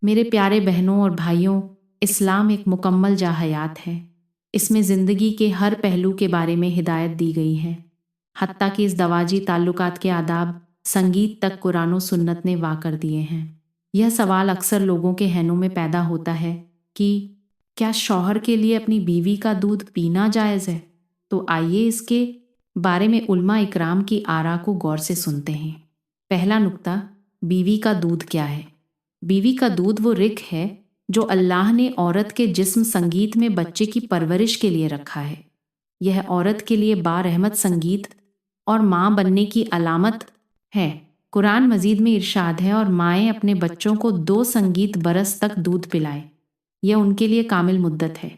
मेरे प्यारे बहनों और भाइयों, इस्लाम एक मुकम्मल जाहयात है। इसमें ज़िंदगी के हर पहलू के बारे में हिदायत दी गई है। हत्ता कि इस दवाजी ताल्लुकात के आदाब संगीत तक कुरान और सुन्नत ने वाह कर दिए हैं। यह सवाल अक्सर लोगों के हैनों में पैदा होता है कि क्या शौहर के लिए अपनी बीवी का दूध पीना जायज़ है? तो आइए इसके बारे में उल्मा इकराम की आरा को गौर से सुनते हैं। पहला नुक्ता, बीवी का दूध क्या है? बीवी का दूध वो रिक है जो अल्लाह ने औरत के जिस्म संगीत में बच्चे की परवरिश के लिए रखा है। यह औरत के लिए बारहमत संगीत और माँ बनने की अलामत है। कुरान मजीद में इरशाद है, और माएँ अपने बच्चों को 2 संगीत बरस तक दूध पिलाएं। यह उनके लिए कामिल मुद्दत है।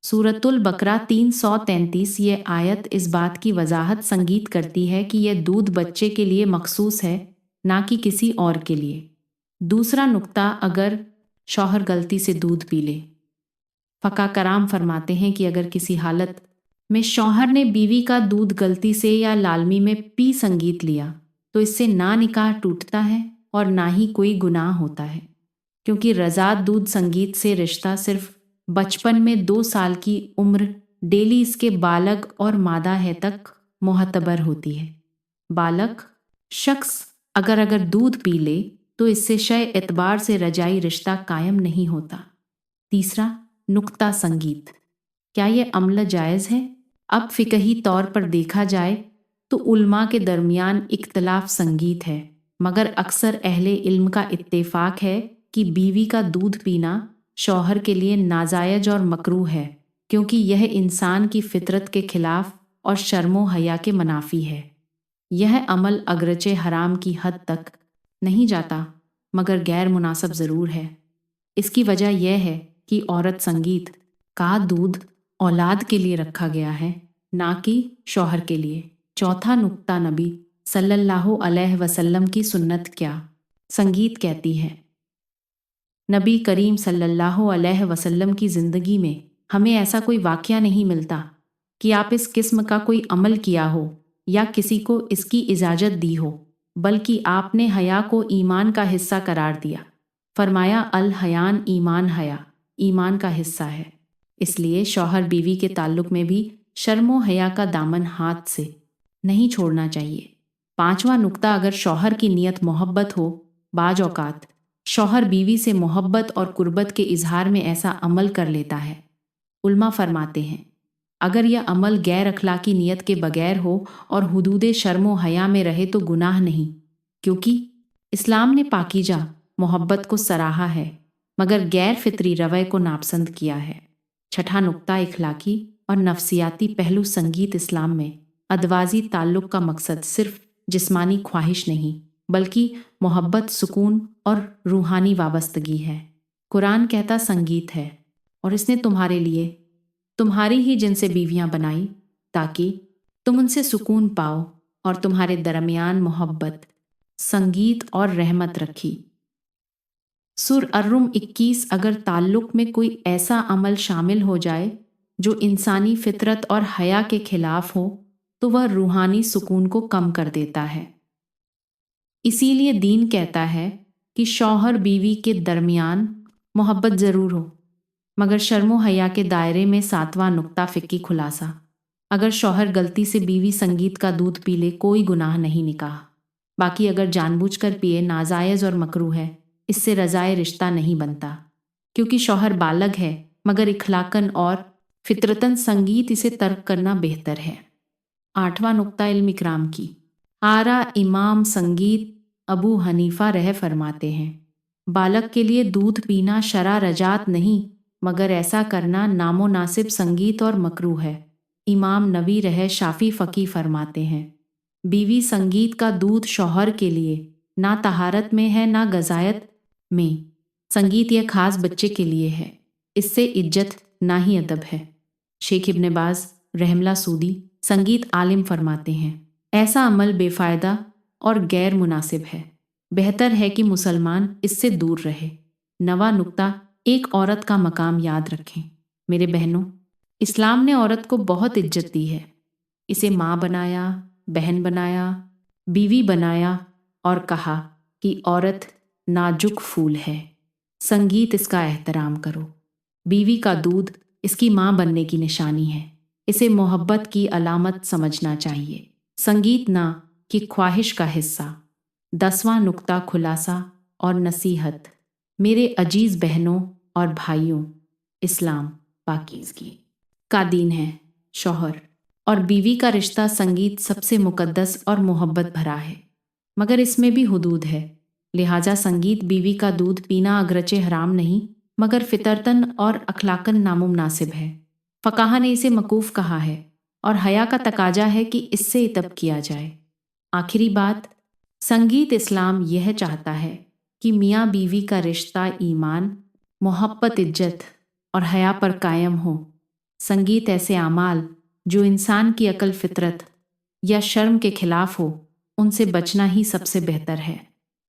सूरतुल बकरा 333 ये आयत इस बात की वजाहत संगीत करती है कि यह दूध बच्चे के लिए मखसूस है, ना कि किसी और के लिए। दूसरा नुक्ता, अगर शौहर गलती से दूध पी ले। फ़क़ा कराम फरमाते हैं कि अगर किसी हालत में शौहर ने बीवी का दूध गलती से या लालमी में पी संगीत लिया तो इससे ना निकाह टूटता है और ना ही कोई गुनाह होता है, क्योंकि रज़ात दूध संगीत से रिश्ता सिर्फ बचपन में 2 साल की उम्र डेली इसके बालग और मादा है तक मोहतबर होती है। बालक शख्स अगर दूध पी ले तो इससे शय एतबार से रजाई रिश्ता कायम नहीं होता। तीसरा नुक्ता, संगीत क्या ये अमल जायज़ है? अब फ़िक़ही तौर पर देखा जाए तो उल्मा के दरमियान इख्तलाफ संगीत है, मगर अक्सर अहले इल्म का इत्तेफाक है कि बीवी का दूध पीना शौहर के लिए नाजायज और मकरूह है, क्योंकि यह इंसान की फितरत के खिलाफ और शर्मो हया के मनाफी है। यह अमल अगरचे हराम की हद तक नहीं जाता, मगर गैर मुनासब ज़रूर है। इसकी वजह यह है कि औरत संगीत का दूध औलाद के लिए रखा गया है, ना कि शौहर के लिए। चौथा नुक्ता, नबी सल्लल्लाहु अलैहि वसल्लम की सुन्नत क्या संगीत कहती है। नबी करीम सल्लल्लाहु अलैहि वसल्लम की ज़िंदगी में हमें ऐसा कोई वाक़या नहीं मिलता कि आप इस किस्म का कोई अमल किया हो या किसी को इसकी इजाज़त दी हो, बल्कि आपने हया को ईमान का हिस्सा करार दिया। फरमाया, अल हयान ईमान, हया ईमान का हिस्सा है। इसलिए शौहर बीवी के ताल्लुक में भी शर्मो हया का दामन हाथ से नहीं छोड़ना चाहिए। पांचवा नुक्ता, अगर शौहर की नीयत मोहब्बत हो, बाज औकात शौहर बीवी से मोहब्बत और कुर्बत के इजहार में ऐसा अमल कर लेता है। उल्मा फरमाते हैं, अगर यह अमल गैर अखलाकी नीयत के बगैर हो और हुदूदे शर्मो हया में रहे तो गुनाह नहीं, क्योंकि इस्लाम ने पाकीजा मोहब्बत को सराहा है, मगर गैर फितरी रवै को नापसंद किया है। छठा नुक्ता, इखलाकी और नफ्सियाती पहलू संगीत इस्लाम में अदवाजी ताल्लुक़ का मकसद सिर्फ जिस्मानी ख्वाहिश नहीं, बल्कि मोहब्बत, सुकून और रूहानी वाबस्तगी है। कुरान कहता संगीत है, और इसने तुम्हारे लिए तुम्हारी ही जिनसे बीवियां बनाई ताकि तुम उनसे सुकून पाओ, और तुम्हारे दरमियान मोहब्बत, संगीत और रहमत रखी। सुर अर्रुम 21, अगर ताल्लुक़ में कोई ऐसा अमल शामिल हो जाए जो इंसानी फितरत और हया के खिलाफ हो तो वह रूहानी सुकून को कम कर देता है। इसीलिए दीन कहता है कि शौहर बीवी के दरमियान मोहब्बत ज़रूर हो, मगर शर्मो हया के दायरे में। सातवां नुक्ता, फ़िक़ी खुलासा, अगर शौहर गलती से बीवी संगीत का दूध पी ले कोई गुनाह नहीं निकाह। बाकी अगर जानबूझकर पिए नाजायज़ और मकरूह है, इससे रज़ाए रिश्ता नहीं बनता, क्योंकि शौहर बालग है, मगर इखलाकन और फितरतन संगीत इसे तर्क करना बेहतर है। आठवां नुक्ता, इल्म इकराम की आरा इमाम संगीत अबू हनीफा रह फरमाते हैं, बालक के लिए दूध पीना शरा रजात नहीं, मगर ऐसा करना नामोनासिब संगीत और मकरूह है। इमाम नवी रह शाफी फ़की फरमाते हैं, बीवी संगीत का दूध शौहर के लिए ना तहारत में है ना गजायत में। संगीत यह खास बच्चे के लिए है, इससे इज्जत ना ही अदब है। शेख इब्न बाज रहमला सूदी संगीत आलिम फरमाते हैं, ऐसा अमल बेफ़ायदा और गैर मुनासिब है, बेहतर है कि मुसलमान इससे दूर रहे। नवा नुक्ता, एक औरत का मकाम याद रखें। मेरे बहनों, इस्लाम ने औरत को बहुत इज्जत दी है। इसे माँ बनाया, बहन बनाया, बीवी बनाया और कहा कि औरत नाजुक फूल है। संगीत इसका एहतराम करो। बीवी का दूध इसकी माँ बनने की निशानी है। इसे मोहब्बत की अलामत समझना चाहिए, संगीत ना कि ख्वाहिश का हिस्सा। 10वां नुक्ता खुलासा और नसीहत। मेरे अजीज बहनों और भाइयों, इस्लाम पाकीज़गी का दीन है। शौहर और बीवी का रिश्ता संगीत सबसे मुकद्दस और मोहब्बत भरा है, मगर इसमें भी हुदूद है। लिहाजा संगीत बीवी का दूध पीना अगरचे हराम नहीं, मगर फितरतन और अखलाकन नामुमनासिब है। फ़काहा ने इसे मकूफ़ कहा है और हया का तकाजा है कि इससे इतब किया जाए। आखिरी बात, संगीत इस्लाम यह चाहता है कि मियाँ बीवी का रिश्ता ईमान, मोहब्बत, इज्जत और हया पर कायम हो। संगीत ऐसे आमाल जो इंसान की अकल, फितरत या शर्म के खिलाफ हो, उनसे बचना ही सबसे बेहतर है।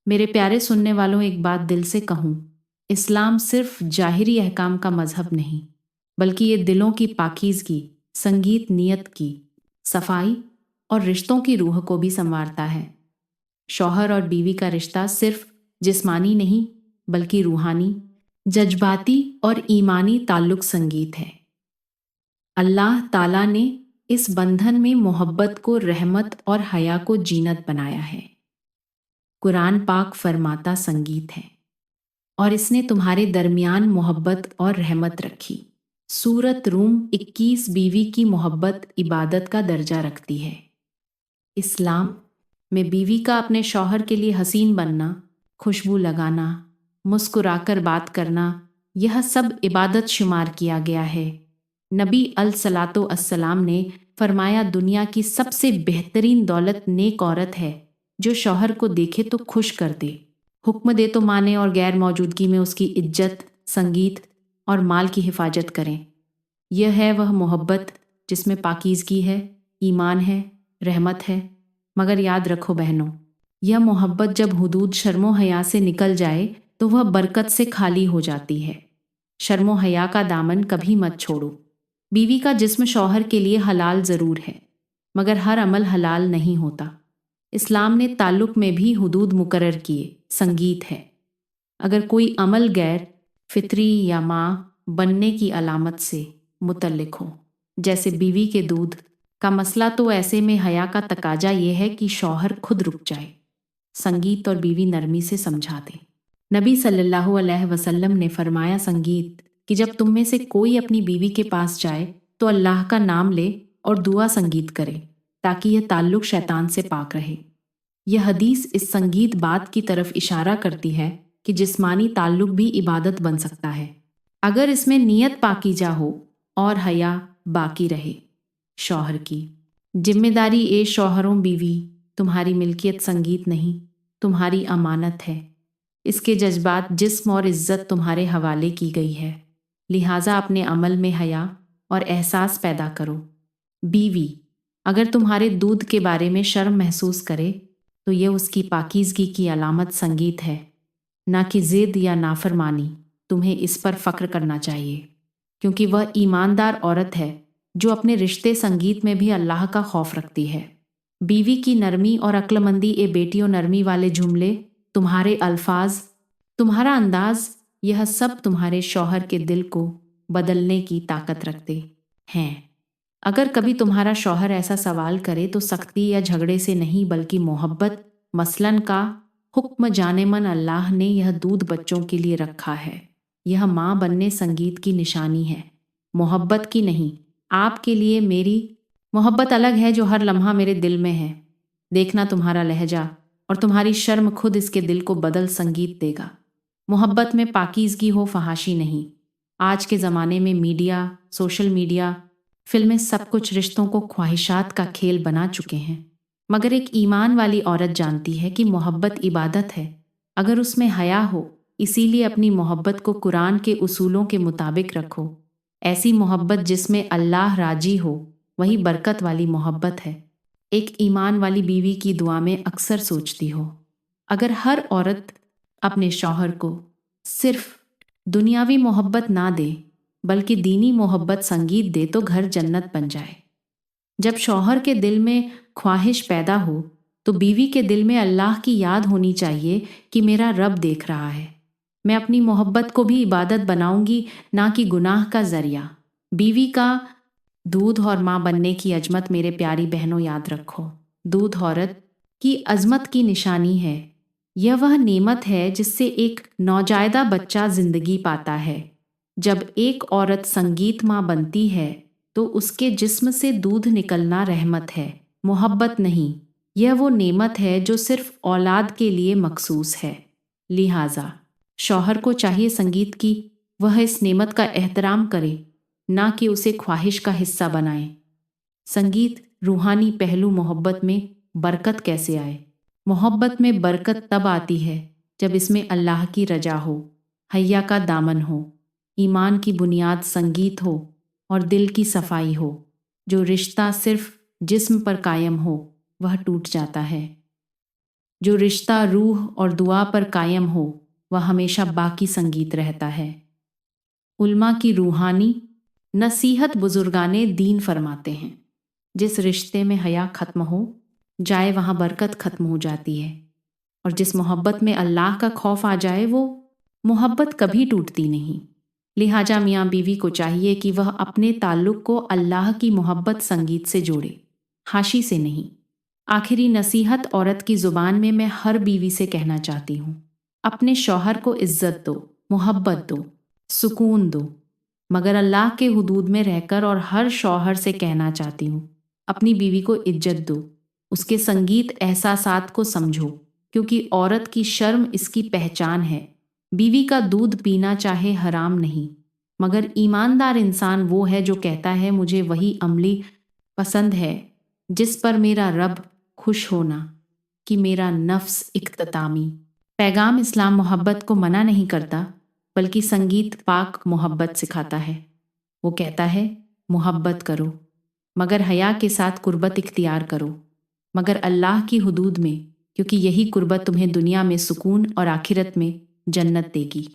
मेरे प्यारे सुनने वालों, एक बात दिल से कहूँ, इस्लाम सिर्फ जाहिरी अहकाम का मजहब नहीं, बल्कि ये दिलों की पाकीज़गी, संगीत नीयत की सफाई और रिश्तों की रूह को भी संवारता है। शौहर और बीवी का रिश्ता सिर्फ जिस्मानी नहीं, बल्कि रूहानी, जज्बाती और ईमानी ताल्लुक संगीत है। अल्लाह ताला ने इस बंधन में मोहब्बत को रहमत और हया को जीनत बनाया है। कुरान पाक फरमाता संगीत है और इसने तुम्हारे दरमियान मोहब्बत और रहमत रखी। सूरत रूम 21। बीवी की मोहब्बत इबादत का दर्जा रखती है। इस्लाम में बीवी का अपने शौहर के लिए हसीन बनना, खुशबू लगाना, मुस्कुराकर बात करना, यह सब इबादत शुमार किया गया है। नबी अलसलातो अस्सलाम ने फरमाया, दुनिया की सबसे बेहतरीन दौलत नेक औरत है जो शौहर को देखे तो खुश कर दे, हुक्म दे तो माने और गैर मौजूदगी में उसकी इज्जत, संगीत और माल की हिफाजत करें। यह है वह मोहब्बत जिसमें पाकीज़गी है, ईमान है, रहमत है। मगर याद रखो बहनों, यह मोहब्बत जब हुदूद शर्मो हया से निकल जाए तो वह बरकत से खाली हो जाती है। शर्मो हया का दामन कभी मत छोड़ो। बीवी का जिस्म शौहर के लिए हलाल ज़रूर है, मगर हर अमल हलाल नहीं होता। इस्लाम ने ताल्लुक़ में भी हुदूद मुकर्रर किए। संगीत है, अगर कोई अमल गैर फितरी या माँ बनने की अलामत से मुतल्लिक हो, जैसे बीवी के दूध का मसला, तो ऐसे में हया का तकाजा यह है कि शौहर खुद रुक जाए, संगीत और बीवी नरमी से समझा दे। नबी सल्लल्लाहु अलैहि वसल्लम ने फरमाया, संगीत कि जब तुम में से कोई अपनी बीवी के पास जाए तो अल्लाह का नाम ले और दुआ संगीत करे, ताकि यह ताल्लुक़ शैतान से पाक रहे। यह हदीस इस संगीत बात की तरफ इशारा करती है कि जिस्मानी ताल्लुक़ भी इबादत बन सकता है, अगर इसमें नीयत पाकीज़ा हो और हया बाकी रहे। शौहर की जिम्मेदारी, ए शौहरों, बीवी तुम्हारी मिल्कियत संगीत नहीं, तुम्हारी अमानत है। इसके जज्बात, जिस्म और इज्जत तुम्हारे हवाले की गई है, लिहाजा अपने अमल में हया और एहसास पैदा करो। बीवी अगर तुम्हारे दूध के बारे में शर्म महसूस करे तो यह उसकी पाकीज़गी की अलामत संगीत है, ना कि ज़िद या नाफरमानी। तुम्हें इस पर फ़ख्र करना चाहिए, क्योंकि वह ईमानदार औरत है जो अपने रिश्ते संगीत में भी अल्लाह का खौफ रखती है। बीवी की नरमी और अक्लमंदी, ए बेटियों, नरमी वाले जुमले, तुम्हारे अल्फाज, तुम्हारा अंदाज, यह सब तुम्हारे शौहर के दिल को बदलने की ताकत रखते हैं। अगर कभी तुम्हारा शौहर ऐसा सवाल करे तो सख्ती या झगड़े से नहीं, बल्कि मोहब्बत, मसलन का हुक्म जाने मन अल्लाह ने यह दूध बच्चों के लिए रखा है। यह माँ बनने संगीत की निशानी है, मोहब्बत की नहीं। आपके लिए मेरी मोहब्बत अलग है जो हर लम्हा मेरे दिल में है। देखना तुम्हारा लहजा और तुम्हारी शर्म खुद इसके दिल को बदल संगीत देगा। मोहब्बत में पाकीज़गी हो, फहाशी नहीं। आज के ज़माने में मीडिया, सोशल मीडिया, फिल्में सब कुछ रिश्तों को ख्वाहिशात का खेल बना चुके हैं, मगर एक ईमान वाली औरत जानती है कि मोहब्बत इबादत है अगर उसमें हया हो। इसीलिए अपनी मोहब्बत को कुरान के उसूलों के मुताबिक रखो। ऐसी मोहब्बत जिसमें अल्लाह राजी हो, वही बरकत वाली मोहब्बत है। एक ईमान वाली बीवी की दुआ में अक्सर सोचती हो, अगर हर औरत अपने शौहर को सिर्फ दुनियावी मोहब्बत ना दे, बल्कि दीनी मोहब्बत संगीत दे, तो घर जन्नत बन जाए। जब शौहर के दिल में ख्वाहिश पैदा हो तो बीवी के दिल में अल्लाह की याद होनी चाहिए कि मेरा रब देख रहा है, मैं अपनी मोहब्बत को भी इबादत बनाऊंगी, ना कि गुनाह का जरिया। बीवी का दूध और माँ बनने की अजमत मेरे प्यारी बहनों याद रखो। दूध औरत की अजमत की निशानी है। यह वह नेमत है जिससे एक नौजायदा बच्चा जिंदगी पाता है। जब एक औरत संगीत माँ बनती है तो उसके जिस्म से दूध निकलना रहमत है, मोहब्बत नहीं। यह वो नेमत है जो सिर्फ औलाद के लिए मखसूस है। लिहाजा शौहर को चाहिए संगीत की वह इस नेमत का एहतराम करे, ना कि उसे ख्वाहिश का हिस्सा बनाए। संगीत रूहानी पहलू मोहब्बत में बरकत कैसे आए? मोहब्बत में बरकत तब आती है जब इसमें अल्लाह की रजा हो, हैया का दामन हो, ईमान की बुनियाद संगीत हो और दिल की सफाई हो। जो रिश्ता सिर्फ जिस्म पर कायम हो वह टूट जाता है। जो रिश्ता रूह और दुआ पर कायम हो वह हमेशा बाकी संगीत रहता है। उल्मा की रूहानी नसीहत बुजुर्गाने दीन फरमाते हैं, जिस रिश्ते में हया खत्म हो जाए वहाँ बरकत खत्म हो जाती है, और जिस मोहब्बत में अल्लाह का खौफ आ जाए वो मोहब्बत कभी टूटती नहीं। लिहाजा मियाँ बीवी को चाहिए कि वह अपने ताल्लुक़ को अल्लाह की मोहब्बत संगीत से जोड़े, हाशी से नहीं। आखिरी नसीहत औरत की ज़ुबान में मैं हर बीवी से कहना चाहती हूँ, अपने शौहर को इज़्ज़त दो, मोहब्बत दो, सुकून दो, मगर अल्लाह के हुदूद में रहकर। और हर शौहर से कहना चाहती हूँ, अपनी बीवी को इज्जत दो, उसके संगीत एहसासात को समझो, क्योंकि औरत की शर्म इसकी पहचान है। बीवी का दूध पीना चाहे हराम नहीं, मगर ईमानदार इंसान वो है जो कहता है मुझे वही अमली पसंद है जिस पर मेरा रब खुश होना कि मेरा नफ्स इख्तितामी। पैगाम इस्लाम मोहब्बत को मना नहीं करता, बल्कि संगीत पाक मोहब्बत सिखाता है। वो कहता है मोहब्बत करो, मगर हया के साथ कुर्बत इख्तियार करो, मगर अल्लाह की हुदूद में, क्योंकि यही कुर्बत तुम्हें दुनिया में सुकून और आखिरत में जन्नत देगी।